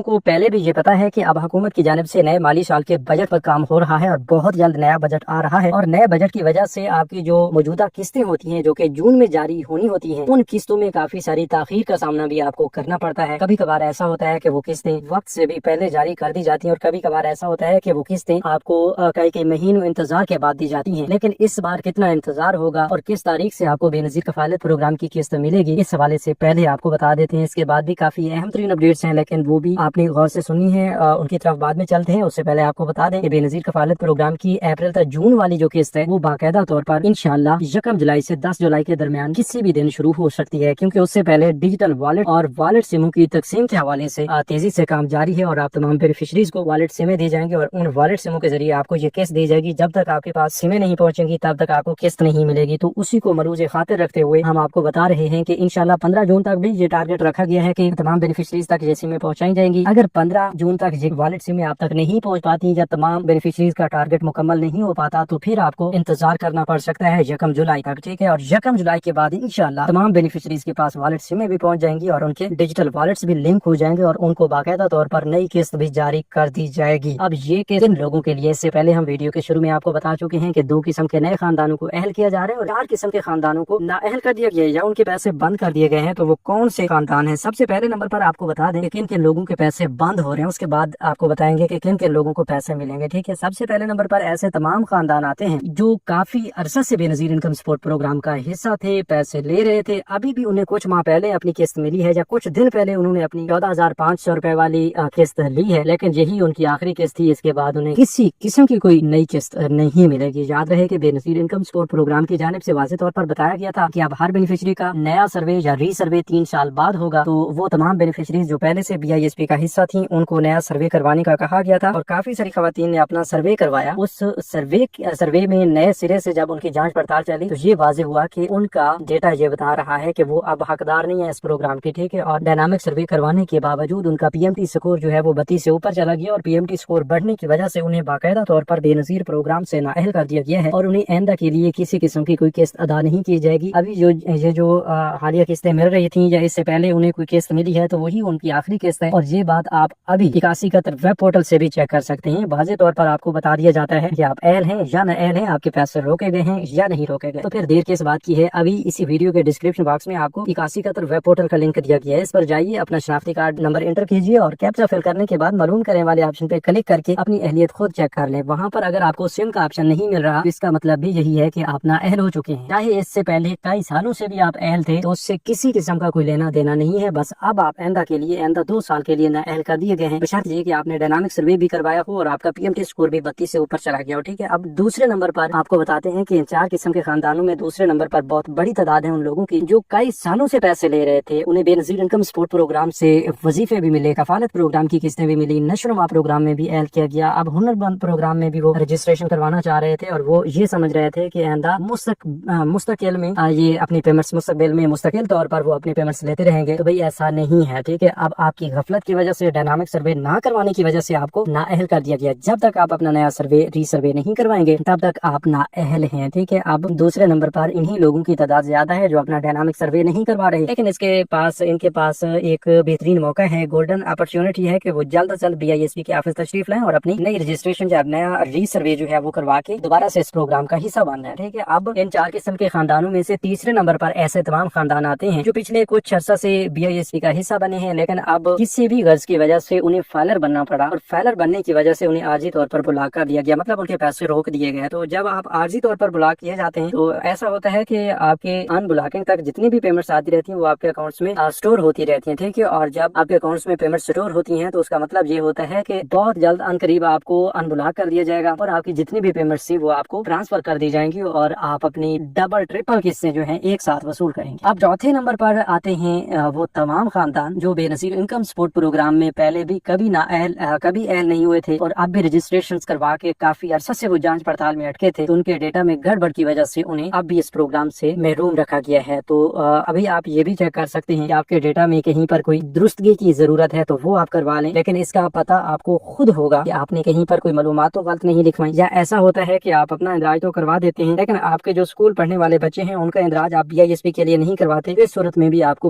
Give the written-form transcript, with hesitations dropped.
کو پہلے بھی یہ پتا ہے کہ اب حکومت کی جانب سے نئے مالی سال کے بجٹ پر کام ہو رہا ہے اور بہت جلد نیا بجٹ آ رہا ہے، اور نئے بجٹ کی وجہ سے آپ کی جو موجودہ قسطیں ہوتی ہیں جو کہ جون میں جاری ہونی ہوتی ہیں، ان قسطوں میں کافی ساری تاخیر کا سامنا بھی آپ کو کرنا پڑتا ہے۔ کبھی کبھار ایسا ہوتا ہے کہ وہ قسطیں وقت سے بھی پہلے جاری کر دی جاتی ہیں، اور کبھی کبھار ایسا ہوتا ہے کہ وہ قسطیں آپ کو کئی مہینوں انتظار کے بعد دی جاتی ہیں۔ لیکن اس بار کتنا انتظار ہوگا اور کس تاریخ سے آپ کو بے نظیر کفالت پروگرام کی قسط ملے گی، اس حوالے سے پہلے آپ کو بتا دیتے ہیں۔ اس کے بعد بھی کافی اہم ترین اپڈیٹس ہیں، لیکن وہ بھی آپ نے غور سے سنی ہے، ان کی طرف بعد میں چلتے ہیں۔ اس سے پہلے آپ کو بتا دیں کہ بے نظیر کفالت پروگرام کی اپریل تا جون والی جو قسط ہے وہ باقاعدہ طور پر انشاءاللہ 1 جولائی سے 10 جولائی کے درمیان کسی بھی دن شروع ہو سکتی ہے، کیونکہ اس سے پہلے ڈیجیٹل والٹ اور والٹ سموں کی تقسیم کے حوالے سے تیزی سے کام جاری ہے، اور آپ تمام بینیفیشریز کو والٹ سمیں دی جائیں گے، اور ان والٹ سموں کے ذریعے آپ کو یہ قسط دی جائے گی۔ جب تک آپ کے پاس سمیں نہیں پہنچیں گی تب تک آپ کو قسط نہیں ملے گی۔ تو اسی کو ملحوظ خاطر رکھتے ہوئے ہم آپ کو بتا رہے ہیں کہ انشاءاللہ 15 جون تک بھی یہ ٹارگٹ رکھا گیا ہے کہ تمام بینیفیشریز تک یہ سمیں پہنچائی جائیں گی۔ اگر 15 جون تک یہ والٹ سمیں آپ تک نہیں پہنچ پاتی یا تمام بینیفیشریز کا ٹارگٹ مکمل نہیں ہو پاتا تو پھر آپ کو انتظار کرنا پڑ سکتا ہے 1 جولائی تک، ٹھیک ہے؟ اور 1 جولائی کے بعد انشاءاللہ تمام بینیفیشریز کے پاس والٹ سمیں بھی پہنچ جائیں گی اور ان کے ڈیجیٹل والٹس بھی لنک ہو جائیں گے، اور ان کو باقاعدہ طور پر نئی قسط بھی جاری کر دی جائے گی۔ اب یہ کہ جن لوگوں کے لیے، اس سے پہلے ہم ویڈیو کے شروع میں آپ کو بتا چکے ہیں کہ 2 قسم کے نئے خاندانوں کو اہل کیا جا رہا ہے اور 4 قسم کے خاندانوں کو نااہل کر دیا گیا ہے یا ان کے پیسے بند کر دیے گئے ہیں۔ تو وہ کون سے خاندان ہیں؟ سب سے پہلے نمبر پر آپ کو بتا دیں کہ کن کن لوگوں کے پیسے بند ہو رہے ہیں، اس کے بعد آپ کو بتائیں گے کہ کن کن لوگوں کو پیسے ملیں گے، ٹھیک ہے؟ سب سے پہلے نمبر پر ایسے تمام خاندان آتے ہیں جو کافی عرصہ سے بے نظیر انکم سپورٹ پروگرام کا حصہ تھے، پیسے لے رہے تھے، ابھی بھی انہیں کچھ ماہ پہلے اپنی قسط ملی ہے یا کچھ دن پہلے انہوں نے اپنی 14,500 روپے والی قسط لی ہے، لیکن یہی ان کی آخری قسط تھی۔ اس کے بعد انہیں کسی قسم کی کوئی نئی قسط نہیں ملے گی۔ یاد رہے کہ بے نظیر انکم سپورٹ پروگرام کی جانب سے واضح طور پر بتایا گیا تھا کہ اب ہر بینیفیشری کا نیا سروے یا ری سروے 3 سال بعد ہوگا، تو وہ تمام بینیفیشریز جو پہلے سے BISP کا حصہ تھیں ان کو نیا سروے کروانے کا کہا گیا تھا، اور کافی ساری خواتین نے اپنا سروے کروایا۔ اس سروے میں نئے سرے سے جب ان کی جانچ پڑتال چلی تو یہ واضح ہوا کہ ان کا ڈیٹا یہ بتا رہا ہے کہ وہ اب حقدار نہیں ہے اس پروگرام کے، ٹھیک ہے؟ اور ڈائنامک سروے کروانے کے باوجود ان کا PMT سکور جو ہے وہ 32 سے اوپر چلا گیا، اور PMT سکور بڑھنے کی وجہ سے انہیں باقاعدہ طور پر بے نظیر پروگرام سے نااہل کر دیا گیا ہے، اور انہیں آئندہ کے لیے کسی قسم کی کوئی قسط ادا نہیں کی جائے گی۔ ابھی جو حالیہ قسطیں مل رہی تھیں یا اس سے پہلے انہیں کوئی قسط ملی ہے تو وہی ان کی آخری قسط ہے، اور یہ بات آپ ابھی 8171 ویب پورٹل سے بھی چیک کر سکتے ہیں۔ واضح طور پر آپ کو بتا دیا جاتا ہے کہ آپ اہل ہیں یا نہ اہل ہیں، آپ کے پیسے روکے گئے ہیں یا نہیں روکے گئے۔ تو پھر دیر کس بات کی ہے؟ ابھی اسی ویڈیو کے ڈسکرپشن باکس میں آپ کو 8171 ویب پورٹل کا لنک دیا گیا ہے، اس پر جائیے، اپنا شناختی کارڈ نمبر انٹر کیجیے اور کیپچا فل کرنے کے بعد معلوم کرنے والے آپشن پہ کلک کر کے اپنی اہلیت خود چیک کر لیں۔ وہاں پر اگر آپ کو سم کا آپشن نہیں مل رہا، اس کا مطلب بھی یہی ہے کہ آپ نااہل ہو چکے ہیں، چاہے اس سے پہلے کئی سالوں سے بھی آپ اہل تھے تو اس سے کسی قسم کا کوئی لینا دینا نہیں ہے، بس اب آپ آئندہ کے لیے، آئندہ 2 سال کے لیے نااہل کر دیے گئے ہیں، بشرط یہ کہ آپ نے ڈائنامک سروے بھی کروایا ہو اور آپ کا PMT سکور بھی 32 سے اوپر چلا گیا ہو، ٹھیک ہے؟ اب دوسرے نمبر پر آپ کو بتاتے ہیں کہ ان 4 قسم کے خاندانوں میں دوسرے نمبر پر بہت بڑی تعداد ہے ان لوگوں کی جو کئی سالوں سے پیسے لے رہے تھے، انہیں بے نظیر انکم سپورٹ پروگرام سے وظیفے بھی ملے، کفالت پروگرام کی قسطیں بھی ملی، نشو و نما پروگرام میں بھی اہل کیا گیا، اب ہنر بند پروگرام میں بھی وہ رجسٹریشن کروانا چاہ رہے تھے، اور وہ یہ سمجھ رہے تھے کہ آئندہ مستقل میں یہ اپنی پیمنٹس مستقل طور پر وہ اپنی پیمنٹس لیتے رہیں گے۔ تو بھئی ایسا نہیں ہے، ٹھیک ہے؟ اب آپ کی غفلت کی وجہ سے، ڈائنامک سروے نہ کروانے کی وجہ سے آپ کو نااہل کر دیا گیا۔ جب تک آپ اپنا نیا سروے ری سروے نہیں کروائیں گے تب تک آپ نااہل ہیں، ٹھیک ہے؟ اب دوسرے نمبر پر انہی لوگوں کی تعداد زیادہ ہے جو اپنا ڈائنامک سروے نہیں کروا رہے، لیکن ان کے پاس ایک بہترین موقع ہے، گولڈن اپرچونٹی ہے کہ وہ جلد از جلد BISP کے آفس تشریف لائیں اور اپنی نئی رجسٹریشن یا نیا ری سروے جو ہے وہ کروا کے دوبارہ سے اس پروگرام کا حصہ بننا ہے، ٹھیک ہے؟ اب ان 4 قسم کے خاندانوں میں سے تیسرے نمبر پر ایسے تمام خاندان آتے ہیں جو پچھلے کچھ عرصہ سے BISP کا حصہ بنے ہیں، لیکن اب کسی بھی غرض کی وجہ سے انہیں فائلر بننا پڑا، اور فائلر بننے کی وجہ سے انہیں عارضی طور پر بلاک کر دیا گیا، مطلب ان کے پیسے روک دیے گئے۔ تو جب آپ عارضی طور پر بلاک کیے جاتے ہیں تو ایسا ہوتا ہے کہ آپ کے ان بلاکنگ تک جتنی بھی پیمنٹس آتی رہتی ہیں وہ آپ کے اکاؤنٹس میں اسٹور ہوتی رہتی ہیں، ٹھیک ہے؟ اور جب آپ کے اکاؤنٹس میں پیمنٹ اسٹور ہوتی ہیں تو اس کا مطلب یہ ہوتا ہے کہ بہت جلد ان قریب آپ کو ان بلاک کر دیا جائے گا، اور آپ کی جتنی بھی پیمنٹس تھی وہ آپ کو ٹرانسفر کر دی جائیں گی، اور آپ اپنی ڈبل ٹرپل قسطیں جو ہیں ایک ساتھ وصول کریں گے۔ اب چوتھے نمبر پر آتے ہیں وہ تمام خاندان جو بے نظیر انکم سپورٹ پروگرام میں پہلے بھی کبھی اہل نہیں ہوئے تھے، اور اب بھی رجسٹریشن کروا کے کافی عرصہ سے وہ جانچ پڑتال میں اٹکے تھے، تو ان کے ڈیٹا میں گڑبڑ کی وجہ سے انہیں اب بھی اس پروگرام سے محروم رکھا گیا ہے۔ تو ابھی آپ یہ بھی چیک کر سکتے ہیں کہ آپ کے ڈیٹا میں کہیں پر کوئی درستگی کی ضرورت ہے تو وہ آپ کروا لیں، لیکن اس کا پتہ آپ کو خود ہوگا کہ آپ نے کہیں پر کوئی معلومات تو غلط نہیں لکھوائی، یا ایسا ہوتا ہے کہ آپ اپنا اندراج تو کروا دیتے ہیں لیکن آپ کے جو اسکول پڑھنے والے بچے ہیں ان کا اندراج آپ BISP کے لیے نہیں کرواتے، اس صورت میں بھی آپ کو